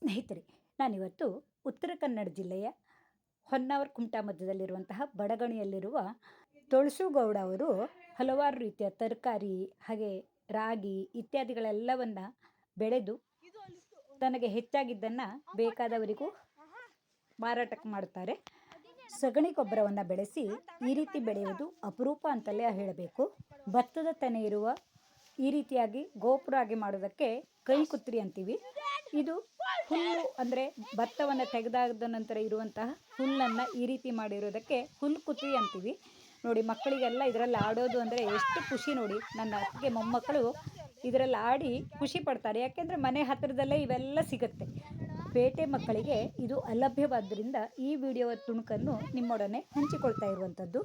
ಸ್ನೇಹಿತರೆ, ನಾನಿವತ್ತು ಉತ್ತರ ಕನ್ನಡ ಜಿಲ್ಲೆಯ ಹೊನ್ನಾವರ ಕುಮಟಾ ಮಧ್ಯದಲ್ಲಿರುವಂತಹ ಬಡಗಣಿಯಲ್ಲಿರುವ ತುಳಸುಗೌಡ ಅವರು ಹಲವಾರು ರೀತಿಯ ತರಕಾರಿ ಹಾಗೆ ರಾಗಿ ಇತ್ಯಾದಿಗಳೆಲ್ಲವನ್ನು ಬೆಳೆದು ತನಗೆ ಹೆಚ್ಚಾಗಿದ್ದನ್ನು ಬೇಕಾದವರಿಗೂ ಮಾರಾಟಕ್ಕೆ ಮಾಡುತ್ತಾರೆ. ಸಗಣಿ ಗೊಬ್ಬರವನ್ನು ಬೆಳೆಸಿ ಈ ರೀತಿ ಬೆಳೆಯುವುದು ಅಪರೂಪ ಅಂತಲೇ ಹೇಳಬೇಕು. ಭತ್ತದ ತೆನೆ ಇರುವ ಈ ರೀತಿಯಾಗಿ ಗೋಪುರ ಆಗಿ ಮಾಡೋದಕ್ಕೆ ಕೈ ಕುತ್ರಿ ಅಂತೀವಿ. ಇದು ಹುಲ್ಲು ಅಂದರೆ ಭತ್ತವನ್ನು ತೆಗೆದಾದ ನಂತರ ಇರುವಂತಹ ಹುಲ್ಲನ್ನು ಈ ರೀತಿ ಮಾಡಿರೋದಕ್ಕೆ ಹುಲ್ಲು ಕುತ್ರಿ ಅಂತೀವಿ. ನೋಡಿ, ಮಕ್ಕಳಿಗೆಲ್ಲ ಇದರಲ್ಲಿ ಆಡೋದು ಅಂದರೆ ಎಷ್ಟು ಖುಷಿ ನೋಡಿ. ನನ್ನ ಅತ್ತಿಗೆ ಮೊಮ್ಮಕ್ಕಳು ಇದರಲ್ಲಿ ಆಡಿ ಖುಷಿ ಪಡ್ತಾರೆ. ಯಾಕೆಂದರೆ ಮನೆ ಹತ್ತಿರದಲ್ಲೇ ಇವೆಲ್ಲ ಸಿಗುತ್ತೆ. ಪೇಟೆ ಮಕ್ಕಳಿಗೆ ಇದು ಅಲಭ್ಯವಾದ್ದರಿಂದ ಈ ವಿಡಿಯೋ ತುಣುಕನ್ನು ನಿಮ್ಮೊಡನೆ ಹಂಚಿಕೊಳ್ತಾ ಇರುವಂಥದ್ದು.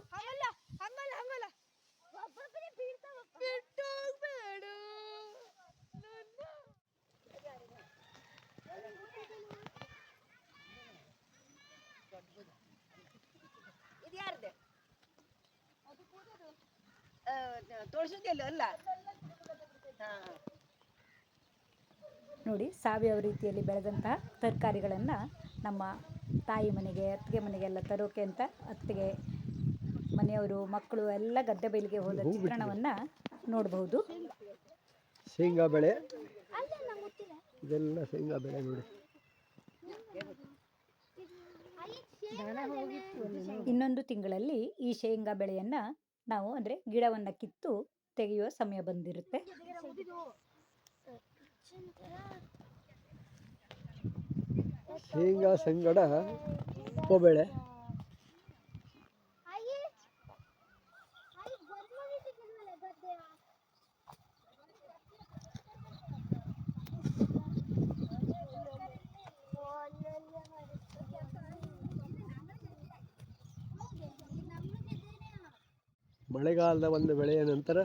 ನೋಡಿ, ಸಾವಯವ ರೀತಿಯಲ್ಲಿ ಬೆಳೆದಂತಹ ತರಕಾರಿಗಳನ್ನು ನಮ್ಮ ತಾಯಿ ಮನೆಗೆ ಅತ್ತಿಗೆ ಮನೆಗೆಲ್ಲ ತರೋಕೆ ಅಂತ ಅತ್ತಿಗೆ ಮನೆಯವರು ಮಕ್ಕಳು ಎಲ್ಲ ಗದ್ದೆ ಬೈಲಿಗೆ ಹೋದ ಚಿತ್ರಣವನ್ನು ನೋಡಬಹುದು. ಶೇಂಗಾ ಬೆಳೆ, ಇದೆಲ್ಲ ಶೇಂಗಾ ಬೆಳೆ ನೋಡಿ. ಇನ್ನೊಂದು ತಿಂಗಳಲ್ಲಿ ಈ ಶೇಂಗಾ ಬೆಳೆಯನ್ನು ನಾವು ಅಂದರೆ ಗಿಡವನ್ನು ಕಿತ್ತು ತೆಗೆಯುವ ಸಮಯ ಬಂದಿರುತ್ತೆ. ಶೇಂಗಾ ಸಂಗಡ ಉಪ್ಪುಬೇಳೆ, ಮಳೆಗಾಲದ ಒಂದು ಬೆಳೆಯ ನಂತರ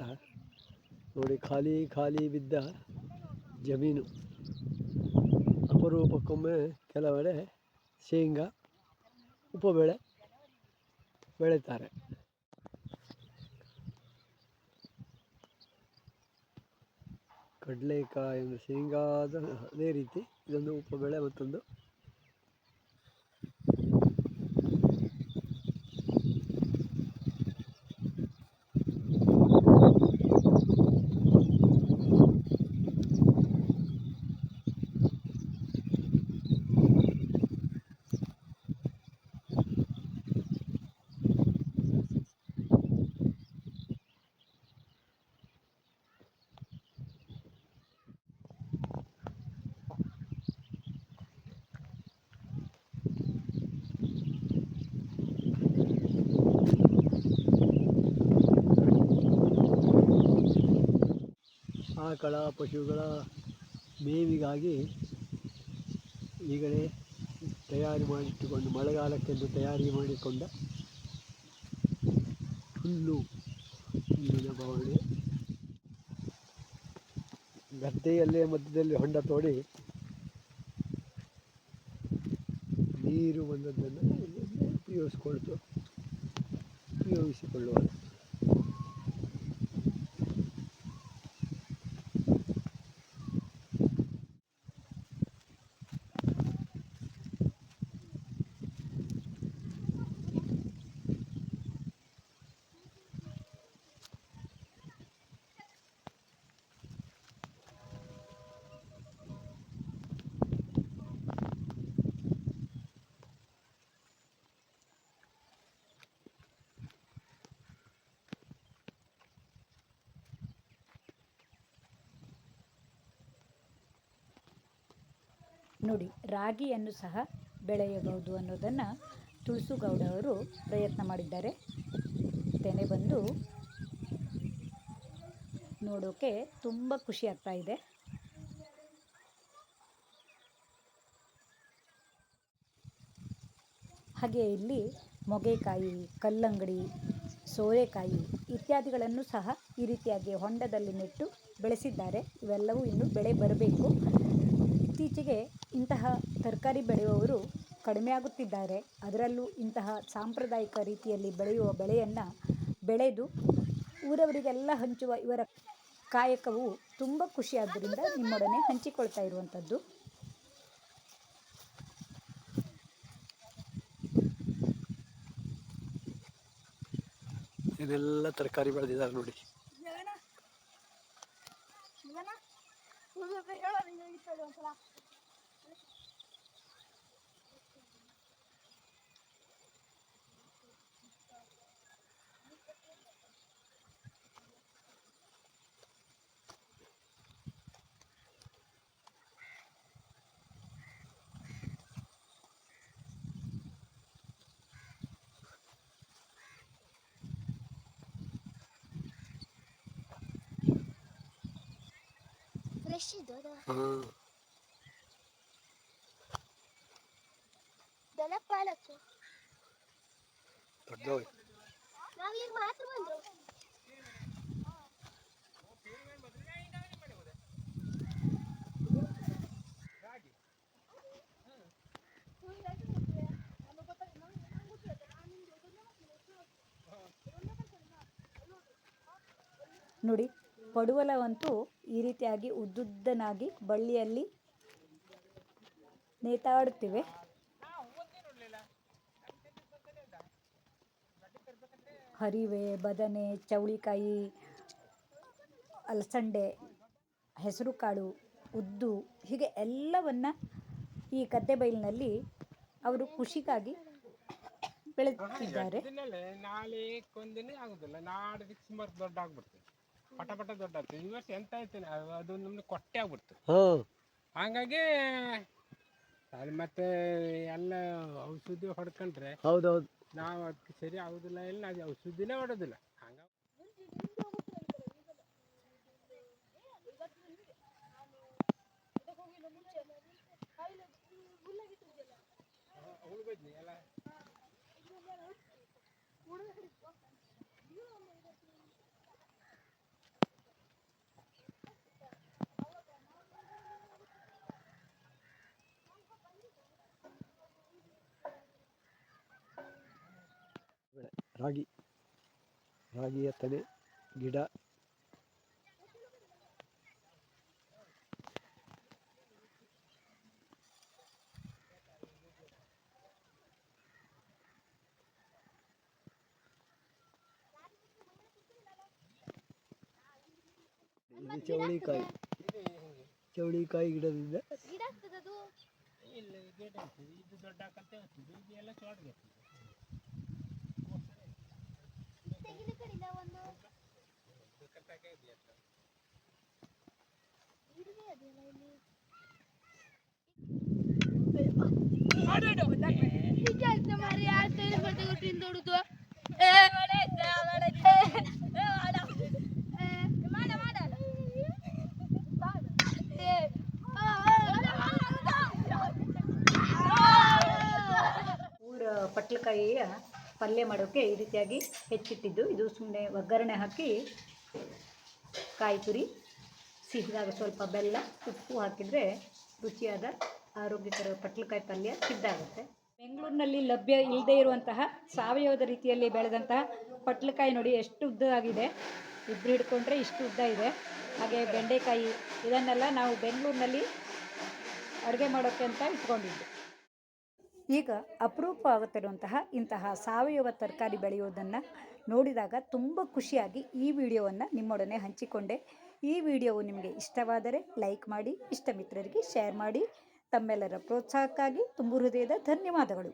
ನೋಡಿ ಖಾಲಿ ಖಾಲಿ ಬಿದ್ದ ಜಮೀನು. ಅಪರೂಪಕ್ಕೊಮ್ಮೆ ಕೆಲವೆಡೆ ಶೇಂಗಾ ಉಪ್ಪುಬೇಳೆ ಬೆಳೀತಾರೆ. ಕಡಲೆಕಾಯಿ ಒಂದು ಶೇಂಗಾದ ಅದೇ ರೀತಿ ಇದೊಂದು ಉಪ್ಪುಬೇಳೆ, ಮತ್ತೊಂದು ಆಕಳ ಪಶುಗಳ ಮೇವಿಗಾಗಿ ಈಗಲೇ ತಯಾರಿ ಮಾಡಿಟ್ಟುಕೊಂಡು ಮಳೆಗಾಲಕ್ಕೆಂದು ತಯಾರಿ ಮಾಡಿಕೊಂಡ ಹುಲ್ಲಿನ ಬವಣೆ. ಗದ್ದೆಯಲ್ಲೇ ಮಧ್ಯದಲ್ಲಿ ಹೊಂಡ ತೋಡಿ ನೀರು ಬಂದದ್ದನ್ನು ಉಪಯೋಗಿಸಿಕೊಳ್ಳುವ. ನೋಡಿ, ರಾಗಿಯನ್ನು ಸಹ ಬೆಳೆಯಬಹುದು ಅನ್ನೋದನ್ನು ತುಳಸುಗೌಡ ಅವರು ಪ್ರಯತ್ನ ಮಾಡಿದ್ದಾರೆ. ತೆನೆ ಬಂದು ನೋಡೋಕೆ ತುಂಬ ಖುಷಿ ಆಗ್ತಾ ಇದೆ. ಹಾಗೆ ಇಲ್ಲಿ ಮೊಗೆಕಾಯಿ, ಕಲ್ಲಂಗಡಿ, ಸೋರೆಕಾಯಿ ಇತ್ಯಾದಿಗಳನ್ನು ಸಹ ಈ ರೀತಿಯಾಗಿ ಹೊಂಡದಲ್ಲಿ ನೆಟ್ಟು ಬೆಳೆಸಿದ್ದಾರೆ. ಇವೆಲ್ಲವೂ ಇನ್ನೂ ಬೆಳೆ ಬರಬೇಕು. ಇತ್ತೀಚೆಗೆ ಇಂತಹ ತರಕಾರಿ ಬೆಳೆಯುವವರು ಕಡಿಮೆ ಆಗುತ್ತಿದ್ದಾರೆ. ಅದರಲ್ಲೂ ಇಂತಹ ಸಾಂಪ್ರದಾಯಿಕ ರೀತಿಯಲ್ಲಿ ಬೆಳೆಯುವ ಬೆಳೆಯನ್ನು ಬೆಳೆದು ಊರವರಿಗೆಲ್ಲ ಹಂಚುವ ಇವರ ಕಾಯಕವು ತುಂಬ ಖುಷಿಯಾದ್ದರಿಂದ ನಿಮ್ಮೊಡನೆ ಹಂಚಿಕೊಳ್ತಾ ಇರುವಂಥದ್ದು. ಇದೆಲ್ಲ ತರಕಾರಿ ಬೆಳೆದಿದ್ದಾರೆ ನೋಡಿ. ಫ್ರೆಶ್ ಇದು ಅದು. ಹಾಂ, ದನ ಪಾಲಕ್ಕು ದೊಡ್ಡವು. ನಾವು ಈಗ ಮಾತ್ರ ಬಂದ್ರು. ನೋಡಿ, ಪಡುವಲವಂತೂ ಈ ರೀತಿಯಾಗಿ ಉದ್ದುದ್ದನಾಗಿ ಬಳ್ಳಿಯಲ್ಲಿ ನೇತಾಡುತ್ತಿವೆ. ಹರಿವೆ, ಬದನೆ, ಚೌಳಿಕಾಯಿ, ಅಲಸಂಡೆ, ಹೆಸರುಕಾಳು, ಉದ್ದು ಹೀಗೆ ಎಲ್ಲವನ್ನ ಈ ಗದ್ದೆ ಬೈಲಿನಲ್ಲಿ ಅವರು ಕೃಷಿಗಾಗಿ ಬೆಳೆದಿದ್ದಾರೆ. ನಾಳೆ ಕೊಂದಿನ ಆಗುದಿಲ್ಲ, ನಾಡಿದಕ್ಕೆ ಸುಮಾರು ದೊಡ್ಡ ಆಗ್ಬಿಡ್ತದೆ, ಪಟ ಪಟ ದೊಡ್ಡ ಆಗ್ತದೆ. ಈ ವರ್ಷ ಎಂತ ಆಯ್ತೇನೆ ಅದು ನಮ್ಗೆ ಕೊಟ್ಟೆ ಆಗ್ಬಿಡ್ತು. ಹಾಂ, ಹಂಗಾಗಿ ಅದು ಮತ್ತೆ ಎಲ್ಲ ಔಷಧಿ ಹೊಡ್ಕೊಂಡ್ರೆ ಹೌದೌದು. ನಾವು ಅದಕ್ಕೆ ಸರಿ ಆಗುದಿಲ್ಲ, ಇಲ್ಲ ಅದು ಔಷಧಿನೇ ಹೊಡೋದಿಲ್ಲ. ಹಂಗ ಎಲ್ಲ ರಾಗಿಯ ತೆನೆ ಗಿಡ. ಇದು ಚೌಳಿಕಾಯಿ ಗಿಡದಿಂದ ಗಿಡ ಆಗ್ತದೆ ಅದು. ಇಲ್ಲ ಗಿಡ ಆಗ್ತದೆ, ಇದು ದೊಡ್ಡ ಆಕತ್ತೆ ಆಗ್ತದೆ, ಇದು ಎಲ್ಲ ಚೋಟ್ಗೆ ತೆಗಿಲಿ ಕಡಿಲ ಒಂದು ಇರುವೆ ಅದೆಲ್ಲ ಇಲ್ಲಿ. ನಿಜ ಆಯ್ತು ಮಾರಿ, ಯಾರು ಮತ್ತೆ ಗೊತ್ತಿಂದ ದೊಡ್ಡದು. ಪಟ್ಲಕಾಯಿಯ ಪಲ್ಯ ಮಾಡೋಕ್ಕೆ ಈ ರೀತಿಯಾಗಿ ಹೆಚ್ಚಿಟ್ಟಿದ್ದು. ಇದು ಸುಮ್ಮನೆ ಒಗ್ಗರಣೆ ಹಾಕಿ ಕಾಯಿ ತುರಿ, ಸಿಹಿದಾಗ ಸ್ವಲ್ಪ ಬೆಲ್ಲ, ಉಪ್ಪು ಹಾಕಿದರೆ ರುಚಿಯಾದ ಆರೋಗ್ಯಕರ ಪಟ್ಲಕಾಯಿ ಪಲ್ಯ ಸಿದ್ಧಾಗುತ್ತೆ. ಬೆಂಗಳೂರಿನಲ್ಲಿ ಲಭ್ಯ ಇಲ್ಲದೇ ಇರುವಂತಹ ಸಾವಯವದ ರೀತಿಯಲ್ಲಿ ಬೆಳೆದಂತಹ ಪಟ್ಲಕಾಯಿ ನೋಡಿ ಎಷ್ಟು ಉದ್ದವಾಗಿದೆ. ಇಬ್ಬರು ಹಿಡ್ಕೊಂಡ್ರೆ ಇಷ್ಟು ಉದ್ದ ಇದೆ. ಹಾಗೆ ಬೆಂಡೆಕಾಯಿ, ಇದನ್ನೆಲ್ಲ ನಾವು ಬೆಂಗಳೂರಿನಲ್ಲಿ ಅಡುಗೆ ಮಾಡೋಕ್ಕೆ ಅಂತ ಇಟ್ಕೊಂಡಿದ್ದು. ಈಗ ಅಪರೂಪ ಆಗುತ್ತಿರುವಂತಹ ಇಂತಹ ಸಾವಯವ ತರಕಾರಿ ಬೆಳೆಯೋದನ್ನು ನೋಡಿದಾಗ ತುಂಬ ಖುಷಿಯಾಗಿ ಈ ವಿಡಿಯೋವನ್ನು ನಿಮ್ಮೊಡನೆ ಹಂಚಿಕೊಂಡೆ. ಈ ವಿಡಿಯೋವು ನಿಮಗೆ ಇಷ್ಟವಾದರೆ ಲೈಕ್ ಮಾಡಿ, ಇಷ್ಟ ಮಿತ್ರರಿಗೆ ಶೇರ್ ಮಾಡಿ. ತಮ್ಮೆಲ್ಲರ ಪ್ರೋತ್ಸಾಹಕ್ಕಾಗಿ ತುಂಬ ಹೃದಯದ ಧನ್ಯವಾದಗಳು.